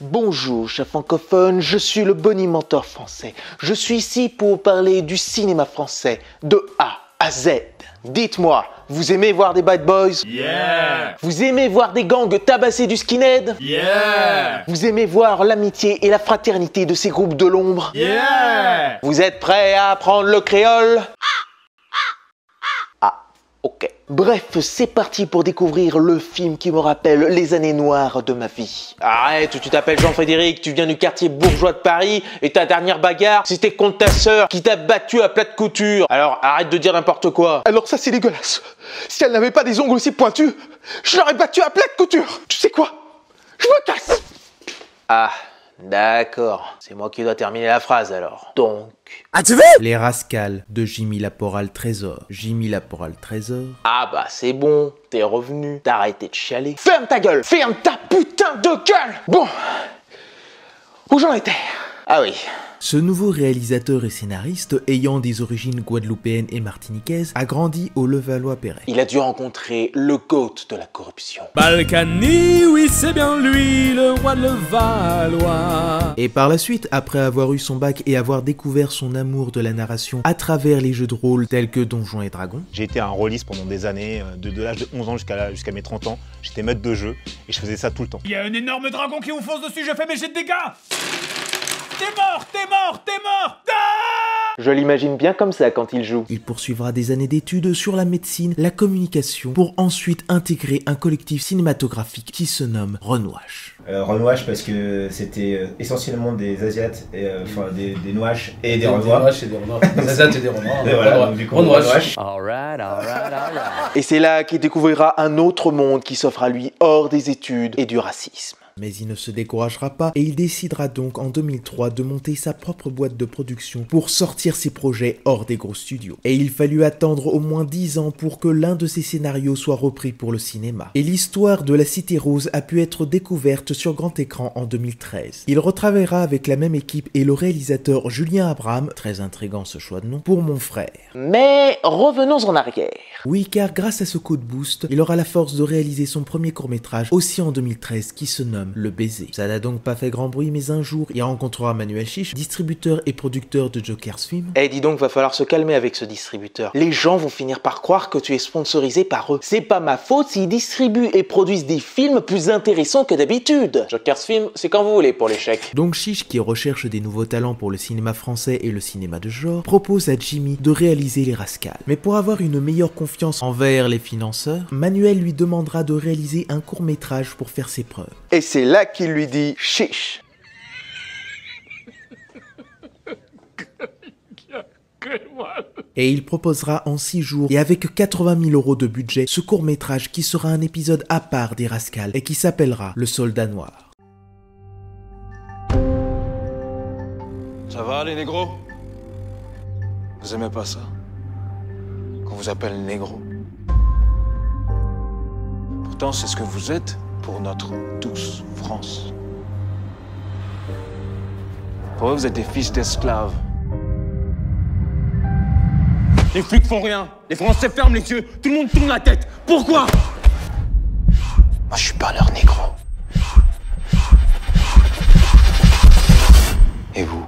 Bonjour, chers francophones, je suis le bonimenteur français. Je suis ici pour parler du cinéma français, de A à Z. Dites-moi, vous aimez voir des bad boys? Yeah! Vous aimez voir des gangs tabasser du skinhead? Yeah! Vous aimez voir l'amitié et la fraternité de ces groupes de l'ombre? Yeah! Vous êtes prêts à apprendre le créole? Ah, ok. Bref, c'est parti pour découvrir le film qui me rappelle les années noires de ma vie. Arrête, tu t'appelles Jean-Frédéric, tu viens du quartier bourgeois de Paris et ta dernière bagarre, c'était contre ta sœur qui t'a battu à plat de couture. Alors arrête de dire n'importe quoi. Alors ça c'est dégueulasse. Si elle n'avait pas des ongles aussi pointus, je l'aurais battu à plat de couture. Tu sais quoi? Je me casse. Ah, d'accord. C'est moi qui dois terminer la phrase alors. Donc... Ah, tu veux? Les Rascals de Jimmy Laporal Trésor. Jimmy Laporal Trésor. Ah bah c'est bon, t'es revenu, t'as arrêté de chialer. Ferme ta gueule, ferme ta putain de gueule. Bon, où j'en étais? Ah oui. Ce nouveau réalisateur et scénariste, ayant des origines guadeloupéennes et martiniquaises, a grandi au Levallois-Perret. Il a dû rencontrer le GOAT de la corruption. Balkany, oui c'est bien lui, le roi de Levallois. Et par la suite, après avoir eu son bac et avoir découvert son amour de la narration à travers les jeux de rôle tels que Donjons et Dragons. J'ai été un rôliste pendant des années, de l'âge de 11 ans jusqu'à mes 30 ans. J'étais maître de jeu et je faisais ça tout le temps. Il y a un énorme dragon qui vous fonce dessus, je fais mes jets de dégâts. T'es mort, t'es mort, t'es mort. Ah! Je l'imagine bien comme ça quand il joue. Il poursuivra des années d'études sur la médecine, la communication, pour ensuite intégrer un collectif cinématographique qui se nomme Renouache. Renouache parce que c'était essentiellement des Asiates, enfin des Nouaches et des Renois. Des Nouaches et des Renois. Des Asiates et des Renois. Et voilà, donc du coup Renouache. Et c'est là qu'il découvrira un autre monde qui s'offre à lui hors des études et du racisme. Mais il ne se découragera pas et il décidera donc en 2003 de monter sa propre boîte de production pour sortir ses projets hors des gros studios. Et il fallut attendre au moins 10 ans pour que l'un de ses scénarios soit repris pour le cinéma. Et l'histoire de La Cité Rose a pu être découverte sur grand écran en 2013. Il retravaillera avec la même équipe et le réalisateur Julien Abraham, très intriguant ce choix de nom, pour Mon Frère. Mais revenons en arrière. Oui, car grâce à ce coup de boost, il aura la force de réaliser son premier court-métrage aussi en 2013 qui se nomme Le Baiser. Ça n'a donc pas fait grand bruit, mais un jour, il rencontrera Manuel Chiche, distributeur et producteur de Joker's Film. Eh dis donc, va falloir se calmer avec ce distributeur. Les gens vont finir par croire que tu es sponsorisé par eux. C'est pas ma faute s'ils distribuent et produisent des films plus intéressants que d'habitude. Joker's Film, c'est quand vous voulez pour l'échec. Donc Chiche, qui recherche des nouveaux talents pour le cinéma français et le cinéma de genre, propose à Jimmy de réaliser Les Rascals. Mais pour avoir une meilleure confiance envers les financeurs, Manuel lui demandera de réaliser un court-métrage pour faire ses preuves. Et c'est là qu'il lui dit chiche. Et il proposera en 6 jours et avec 80 000 € de budget ce court-métrage qui sera un épisode à part des Rascals et qui s'appellera Le Soldat Noir. Ça va les négros? Vous aimez pas ça? Qu'on vous appelle négro. Pourtant c'est ce que vous êtes pour notre douce France. Pour eux vous êtes des fils d'esclaves. Les flics font rien, les Français ferment les yeux, tout le monde tourne la tête. Pourquoi? Moi je suis pas leur négro. Et vous?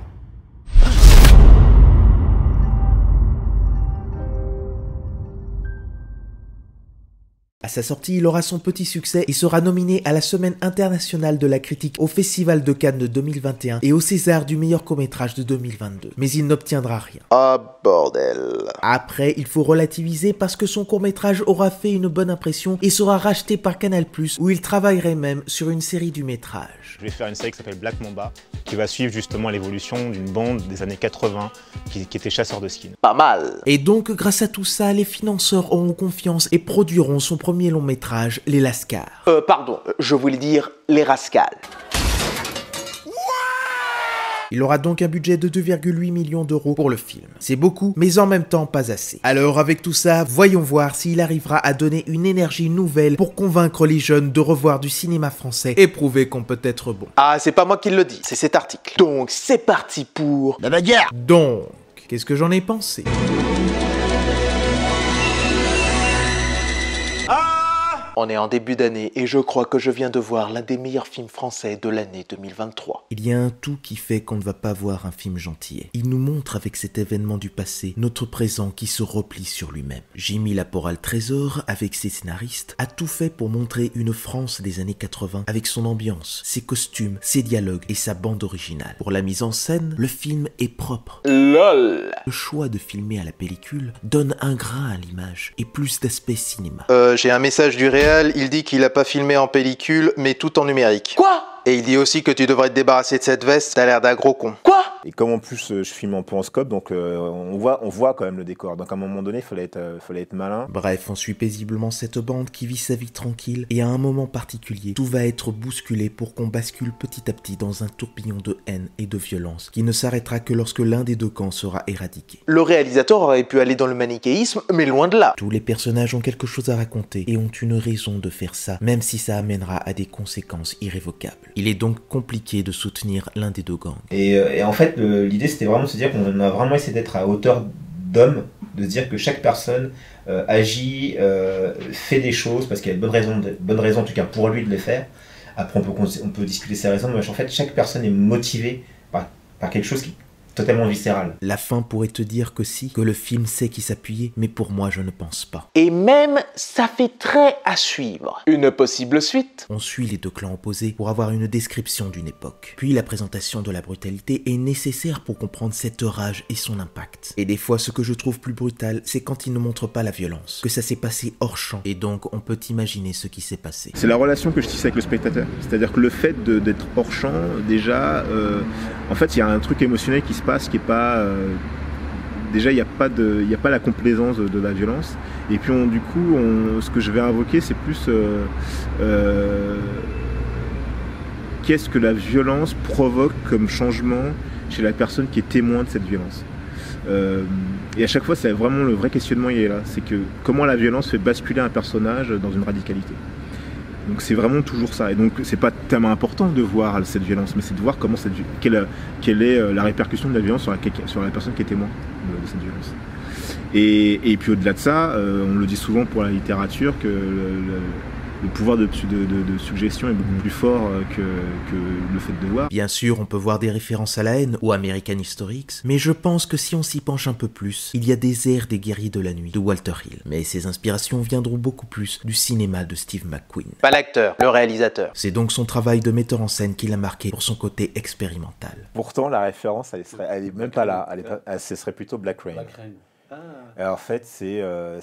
À sa sortie, il aura son petit succès et sera nominé à la Semaine internationale de la critique au Festival de Cannes de 2021 et au César du meilleur court-métrage de 2022. Mais il n'obtiendra rien. Ah bordel. Après, il faut relativiser parce que son court-métrage aura fait une bonne impression et sera racheté par Canal+, où il travaillerait même sur une série du métrage. Je vais faire une série qui s'appelle Black Mamba, qui va suivre justement l'évolution d'une bande des années 80 qui était chasseur de skins. Pas mal. Et donc, grâce à tout ça, les financeurs auront confiance et produiront son premier long métrage, Les Lascars. Pardon, je voulais dire Les Rascals. Il aura donc un budget de 2,8 millions d'euros pour le film. C'est beaucoup, mais en même temps pas assez. Alors avec tout ça, voyons voir s'il arrivera à donner une énergie nouvelle pour convaincre les jeunes de revoir du cinéma français et prouver qu'on peut être bon. Ah, c'est pas moi qui le dis, c'est cet article. Donc c'est parti pour... La bagarre. Donc, qu'est-ce que j'en ai pensé? On est en début d'année et je crois que je viens de voir l'un des meilleurs films français de l'année 2023. Il y a un tout qui fait qu'on ne va pas voir un film gentillet. Il nous montre avec cet événement du passé notre présent qui se replie sur lui-même. Jimmy Laporal-Trésor, avec ses scénaristes, a tout fait pour montrer une France des années 80 avec son ambiance, ses costumes, ses dialogues et sa bande originale. Pour la mise en scène, le film est propre. LOL. Le choix de filmer à la pellicule donne un grain à l'image et plus d'aspect cinéma. J'ai un message du réal, il dit qu'il a pas filmé en pellicule, mais tout en numérique. Quoi? Et il dit aussi que tu devrais te débarrasser de cette veste, t'as l'air d'un gros con. Quoi? Et comme en plus je filme en point scope, donc on voit quand même le décor. Donc à un moment donné, il fallait être malin. Bref, on suit paisiblement cette bande qui vit sa vie tranquille et à un moment particulier, tout va être bousculé pour qu'on bascule petit à petit dans un tourbillon de haine et de violence qui ne s'arrêtera que lorsque l'un des deux camps sera éradiqué. Le réalisateur aurait pu aller dans le manichéisme, mais loin de là. Tous les personnages ont quelque chose à raconter et ont une raison de faire ça, même si ça amènera à des conséquences irrévocables. Il est donc compliqué de soutenir l'un des deux gangs. Et en fait, l'idée c'était vraiment de se dire qu'on a vraiment essayé d'être à hauteur d'homme, de se dire que chaque personne agit, fait des choses parce qu'il y a de bonnes raisons en tout cas pour lui de les faire. Après on peut discuter ses raisons, mais en fait chaque personne est motivée par quelque chose qui est totalement viscéral. La fin pourrait te dire que si, que le film sait qui s'appuyer, mais pour moi je ne pense pas. Et même, ça fait très à suivre. Une possible suite. On suit les deux clans opposés pour avoir une description d'une époque. Puis la présentation de la brutalité est nécessaire pour comprendre cette rage et son impact. Et des fois, ce que je trouve plus brutal, c'est quand ils ne montrent pas la violence, que ça s'est passé hors champ, et donc on peut imaginer ce qui s'est passé. C'est la relation que je tisse avec le spectateur. C'est-à-dire que le fait d'être hors champ, déjà, en fait, il y a un truc émotionnel qui se passe qui est pas... déjà, il n'y a pas la complaisance de la violence. Et puis, du coup, ce que je vais invoquer, c'est plus... qu'est-ce que la violence provoque comme changement chez la personne qui est témoin de cette violence. Et à chaque fois, c'est vraiment le vrai questionnement, il est là. C'est que comment la violence fait basculer un personnage dans une radicalité. Donc c'est vraiment toujours ça. Et donc c'est pas tellement important de voir cette violence, mais c'est de voir comment quelle est la répercussion de la violence sur la personne qui est témoin de cette violence. Et puis au-delà de ça, on le dit souvent pour la littérature que le pouvoir de suggestion est beaucoup plus fort que le fait de voir. Bien sûr, on peut voir des références à la haine ou American History X, mais je pense que si on s'y penche un peu plus, il y a des airs des guerriers de la nuit de Walter Hill. Mais ces inspirations viendront beaucoup plus du cinéma de Steve McQueen. Pas l'acteur, le réalisateur. C'est donc son travail de metteur en scène qui l'a marqué pour son côté expérimental. Pourtant, la référence, elle est même pas là. Ce serait plutôt Black Rain. Alors, en fait, c'est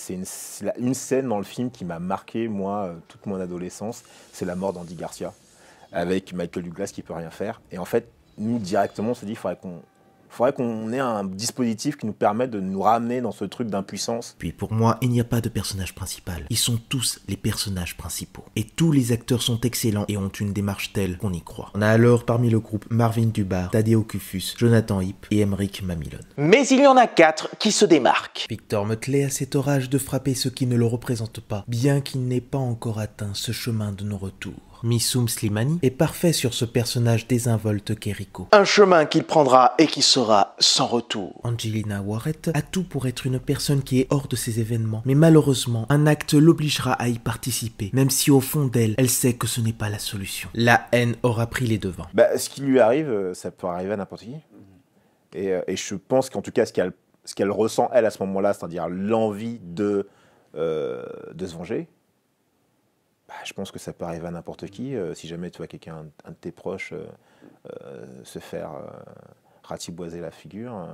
une scène dans le film qui m'a marqué, moi, toute mon adolescence. C'est la mort d'Andy Garcia, avec Michael Douglas qui peut rien faire. Et en fait, nous, directement, on se dit qu'il faudrait qu'on ait un dispositif qui nous permette de nous ramener dans ce truc d'impuissance. Puis pour moi, il n'y a pas de personnage principal. Ils sont tous les personnages principaux. Et tous les acteurs sont excellents et ont une démarche telle qu'on y croit. On a alors parmi le groupe Marvin Dubar, Tadeo Kufus, Jonathan Hipp et Emmerich Mamillon. Mais il y en a 4 qui se démarquent. Victor Mutley a cette orage de frapper ce qui ne le représente pas, bien qu'il n'ait pas encore atteint ce chemin de nos retours. Missoum Slimani est parfait sur ce personnage désinvolte qu'est Rico. Un chemin qu'il prendra et qui sera sans retour. Angelina Warrett a tout pour être une personne qui est hors de ces événements, mais malheureusement, un acte l'obligera à y participer, même si au fond d'elle, elle sait que ce n'est pas la solution. La haine aura pris les devants. Ce qui lui arrive, ça peut arriver à n'importe qui. Et je pense qu'en tout cas, ce qu'elle ressent, elle, à ce moment-là, c'est-à-dire l'envie de se venger, je pense que ça peut arriver à n'importe qui. Si jamais tu vois quelqu'un, un de tes proches, se faire ratiboiser la figure,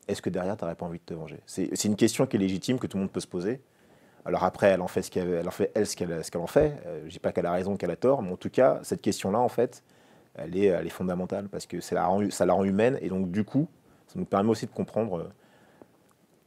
est-ce que derrière, tu n'aurais pas envie de te venger? C'est une question qui est légitime, que tout le monde peut se poser. Alors après, elle en fait ce qu'elle en fait. Je ne dis pas qu'elle a raison, qu'elle a tort, mais en tout cas, cette question-là, en fait, elle est fondamentale, parce que ça la rend humaine, et donc du coup, ça nous permet aussi de comprendre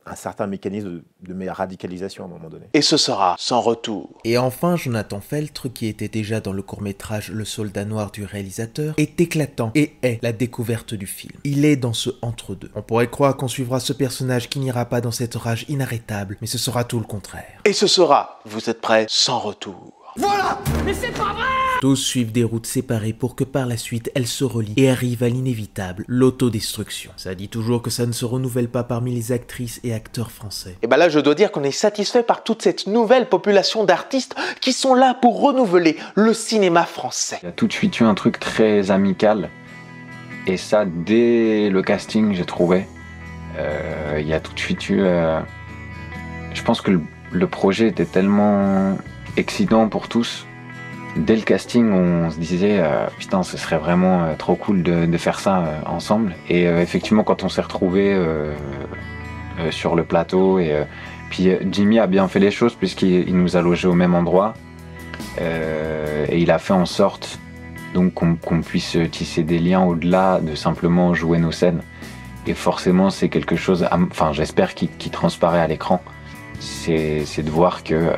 un certain mécanisme de radicalisation à un moment donné. Et ce sera sans retour. Et enfin, Jonathan Feltre, qui était déjà dans le court-métrage Le Soldat Noir du réalisateur, est éclatant et est la découverte du film. Il est dans ce entre-deux. On pourrait croire qu'on suivra ce personnage qui n'ira pas dans cette rage inarrêtable, mais ce sera tout le contraire. Et ce sera, vous êtes prêts, sans retour. Voilà! Mais c'est pas vrai! Tous suivent des routes séparées pour que par la suite elles se relient et arrivent à l'inévitable, l'autodestruction. Ça dit toujours que ça ne se renouvelle pas parmi les actrices et acteurs français. Et ben là, je dois dire qu'on est satisfait par toute cette nouvelle population d'artistes qui sont là pour renouveler le cinéma français. Il y a tout de suite eu un truc très amical. Et ça, dès le casting, j'ai trouvé. Il y a tout de suite eu... je pense que le projet était tellement excitant pour tous. Dès le casting, on se disait putain, ce serait vraiment trop cool de faire ça ensemble. Et effectivement, quand on s'est retrouvés sur le plateau, puis Jimmy a bien fait les choses puisqu'il nous a logés au même endroit. Et il a fait en sorte donc qu'on puisse tisser des liens au-delà de simplement jouer nos scènes. Et forcément, c'est quelque chose, enfin j'espère qui transparaît à l'écran. C'est de voir que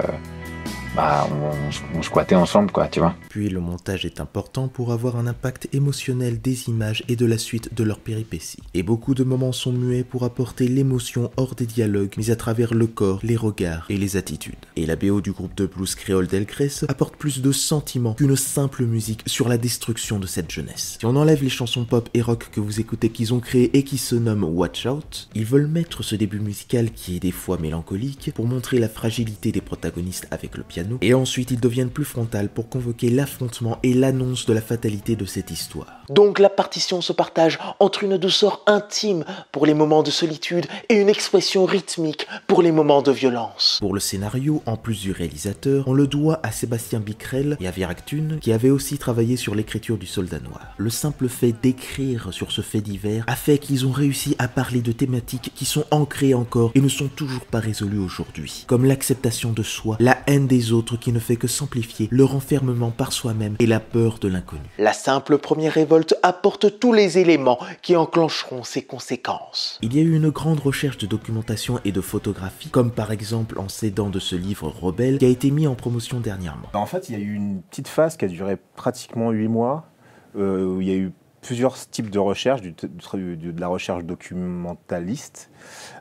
on squattait ensemble, quoi, tu vois. Puis le montage est important pour avoir un impact émotionnel des images et de la suite de leurs péripéties. Et beaucoup de moments sont muets pour apporter l'émotion hors des dialogues, mais à travers le corps, les regards et les attitudes. Et la BO du groupe de blues créole d'Elgrès apporte plus de sentiments qu'une simple musique sur la destruction de cette jeunesse. Si on enlève les chansons pop et rock que vous écoutez qu'ils ont créées et qui se nomment Watch Out, ils veulent mettre ce début musical qui est des fois mélancolique pour montrer la fragilité des protagonistes avec le piano, et ensuite ils deviennent plus frontales pour convoquer l'affrontement et l'annonce de la fatalité de cette histoire. Donc la partition se partage entre une douceur intime pour les moments de solitude et une expression rythmique pour les moments de violence. Pour le scénario, en plus du réalisateur, on le doit à Sébastien Bicrel et à Vierac Thune, qui avaient aussi travaillé sur l'écriture du Soldat Noir. Le simple fait d'écrire sur ce fait divers a fait qu'ils ont réussi à parler de thématiques qui sont ancrées encore et ne sont toujours pas résolues aujourd'hui, comme l'acceptation de soi, la haine des autres qui ne fait que s'amplifier, le renfermement par soi-même et la peur de l'inconnu. La simple première révolte apporte tous les éléments qui enclencheront ses conséquences. Il y a eu une grande recherche de documentation et de photographie, comme par exemple en s'aidant de ce livre Rebelle qui a été mis en promotion dernièrement. En fait, il y a eu une petite phase qui a duré pratiquement 8 mois, où il y a eu plusieurs types de recherche, de la recherche documentaliste.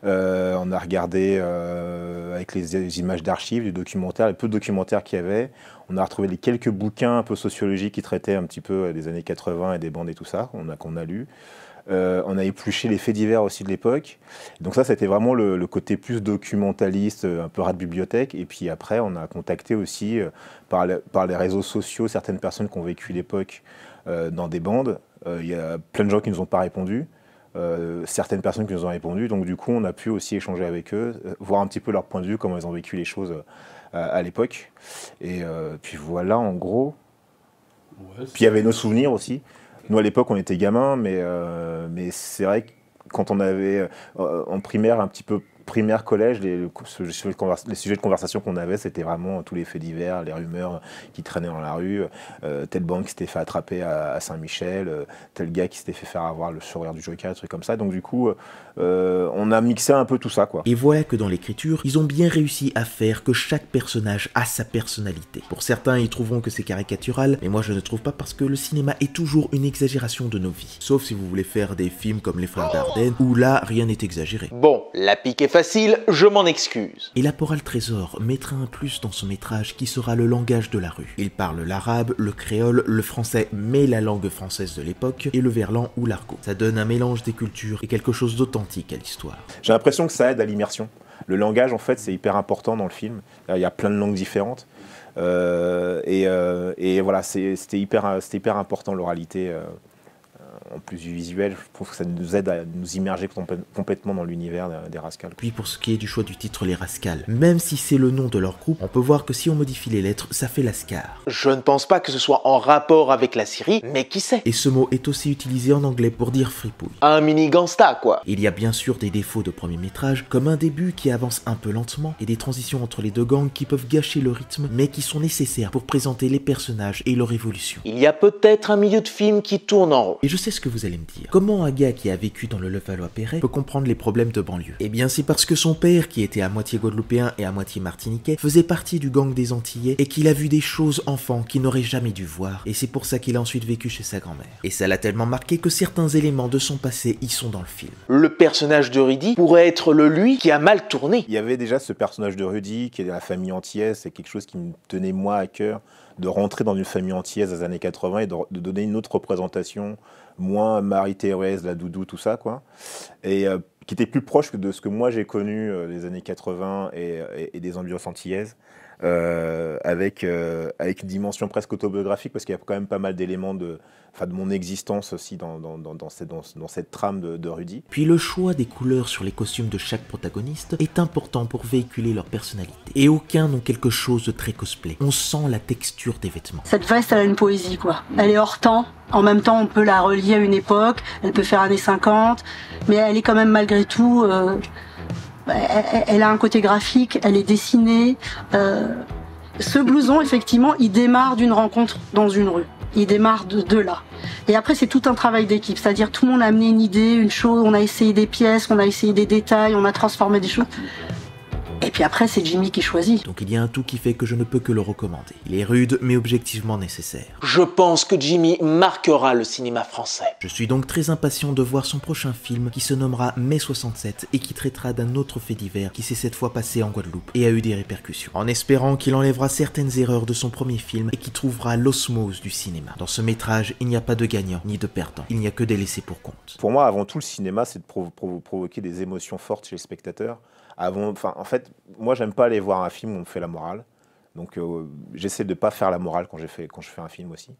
On a regardé avec les images d'archives, du documentaire, les peu de documentaires qu'il y avait. On a retrouvé les quelques bouquins un peu sociologiques qui traitaient un petit peu des années 80 et des bandes et tout ça, qu'on a lu. On a épluché les faits divers aussi de l'époque. Donc ça, c'était vraiment le côté plus documentaliste, un peu rat de bibliothèque. Et puis après, on a contacté aussi par les réseaux sociaux certaines personnes qui ont vécu l'époque dans des bandes. Il y a plein de gens qui ne nous ont pas répondu. Certaines personnes qui nous ont répondu. Donc du coup, on a pu aussi échanger avec eux, voir un petit peu leur point de vue, comment ils ont vécu les choses à l'époque. Et puis voilà, en gros. Ouais, puis il y avait nos souvenirs aussi. Nous, à l'époque, on était gamins, mais c'est vrai que quand on avait en primaire, un petit peu primaire, collège, les sujets de conversation qu'on avait, c'était vraiment tous les faits divers, les rumeurs qui traînaient dans la rue, telle banque qui s'était fait attraper à Saint-Michel, tel gars qui s'était fait faire avoir le sourire du Joker, des trucs comme ça. Donc du coup, on a mixé un peu tout ça, quoi. Et voilà que dans l'écriture, ils ont bien réussi à faire que chaque personnage a sa personnalité. Pour certains, ils trouveront que c'est caricatural, mais moi je ne trouve pas, parce que le cinéma est toujours une exagération de nos vies. Sauf si vous voulez faire des films comme Les Frères Dardenne, où là, rien n'est exagéré. Bon, la pique est facile, je m'en excuse. Et Laporal Trésor mettra un plus dans son métrage qui sera le langage de la rue. Il parle l'arabe, le créole, le français, mais la langue française de l'époque, et le verlan ou l'argot. Ça donne un mélange des cultures et quelque chose d'authentique à l'histoire. J'ai l'impression que ça aide à l'immersion. Le langage, en fait, c'est hyper important dans le film. Il y a plein de langues différentes. Et voilà, c'était hyper important, l'oralité. En plus du visuel, je trouve que ça nous aide à nous immerger complètement dans l'univers des Rascals. Puis pour ce qui est du choix du titre Les Rascals, même si c'est le nom de leur groupe, on peut voir que si on modifie les lettres, ça fait Lascar. Je ne pense pas que ce soit en rapport avec la Syrie, mais qui sait? Et ce mot est aussi utilisé en anglais pour dire fripouille. Un mini gangsta, quoi. Il y a bien sûr des défauts de premier métrage, comme un début qui avance un peu lentement, et des transitions entre les deux gangs qui peuvent gâcher le rythme, mais qui sont nécessaires pour présenter les personnages et leur évolution. Il y a peut-être un milieu de film qui tourne en rond. Et je sais ce que vous allez me dire. Comment un gars qui a vécu dans le Levallois-Perret peut comprendre les problèmes de banlieue? Eh bien c'est parce que son père, qui était à moitié guadeloupéen et à moitié martiniquais, faisait partie du gang des Antillais et qu'il a vu des choses enfant qu'il n'aurait jamais dû voir, et c'est pour ça qu'il a ensuite vécu chez sa grand-mère. Et ça l'a tellement marqué que certains éléments de son passé y sont dans le film. Le personnage de Rudy pourrait être le lui qui a mal tourné. Il y avait déjà ce personnage de Rudy qui est de la famille antillaise, c'est quelque chose qui me tenait moi à cœur de rentrer dans une famille antillaise des années 80 et de donner une autre représentation, moins Marie-Thérèse, la doudou, tout ça, quoi. Et qui était plus proche de ce que moi j'ai connu des années 80 et des ambiances antillaises, avec une dimension presque autobiographique, parce qu'il y a quand même pas mal d'éléments de mon existence aussi dans cette trame de Rudy. Puis le choix des couleurs sur les costumes de chaque protagoniste est important pour véhiculer leur personnalité. Et aucun n'ont quelque chose de très cosplay. On sent la texture des vêtements. Cette veste, elle a une poésie, quoi. Elle est hors temps. En même temps, on peut la relier à une époque. Elle peut faire années 50. Mais elle est quand même malgré tout... elle a un côté graphique, elle est dessinée. Ce blouson, effectivement, il démarre d'une rencontre dans une rue. Il démarre de là. Et après, c'est tout un travail d'équipe. C'est-à-dire, tout le monde a amené une idée, une chose, on a essayé des pièces, on a essayé des détails, on a transformé des choses. Et puis après, c'est Jimmy qui choisit. Donc il y a un tout qui fait que je ne peux que le recommander. Il est rude, mais objectivement nécessaire. Je pense que Jimmy marquera le cinéma français. Je suis donc très impatient de voir son prochain film qui se nommera Mai 67 et qui traitera d'un autre fait divers qui s'est cette fois passé en Guadeloupe et a eu des répercussions. En espérant qu'il enlèvera certaines erreurs de son premier film et qui trouvera l'osmose du cinéma. Dans ce métrage, il n'y a pas de gagnant ni de perdant. Il n'y a que des laissés pour compte. Pour moi, avant tout, le cinéma, c'est de provoquer des émotions fortes chez les spectateurs. En fait, moi, j'aime pas aller voir un film où on me fait la morale. Donc, j'essaie de pas faire la morale quand je fais un film aussi.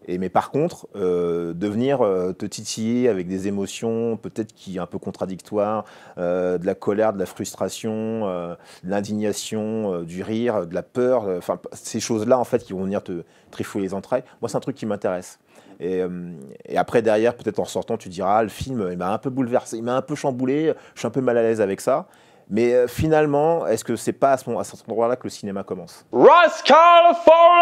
Mais par contre, de venir te titiller avec des émotions peut-être qui sont un peu contradictoires, de la colère, de la frustration, de l'indignation, du rire, de la peur, ces choses-là, en fait, qui vont venir te trifouiller les entrailles. Moi, c'est un truc qui m'intéresse. Et après, derrière, peut-être en sortant, tu diras, ah, le film, il m'a un peu bouleversé, il m'a un peu chamboulé, je suis un peu mal à l'aise avec ça. Mais finalement, est-ce que c'est pas à cet endroit-là que le cinéma commence? Rascal for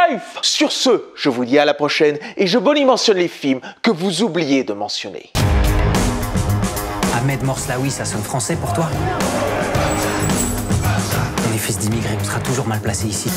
life! Sur ce, je vous dis à la prochaine et je bonimensionne les films que vous oubliez de mentionner. Ahmed Morslaoui, ça sonne français pour toi? On est fils d'immigrés, on sera toujours mal placés ici.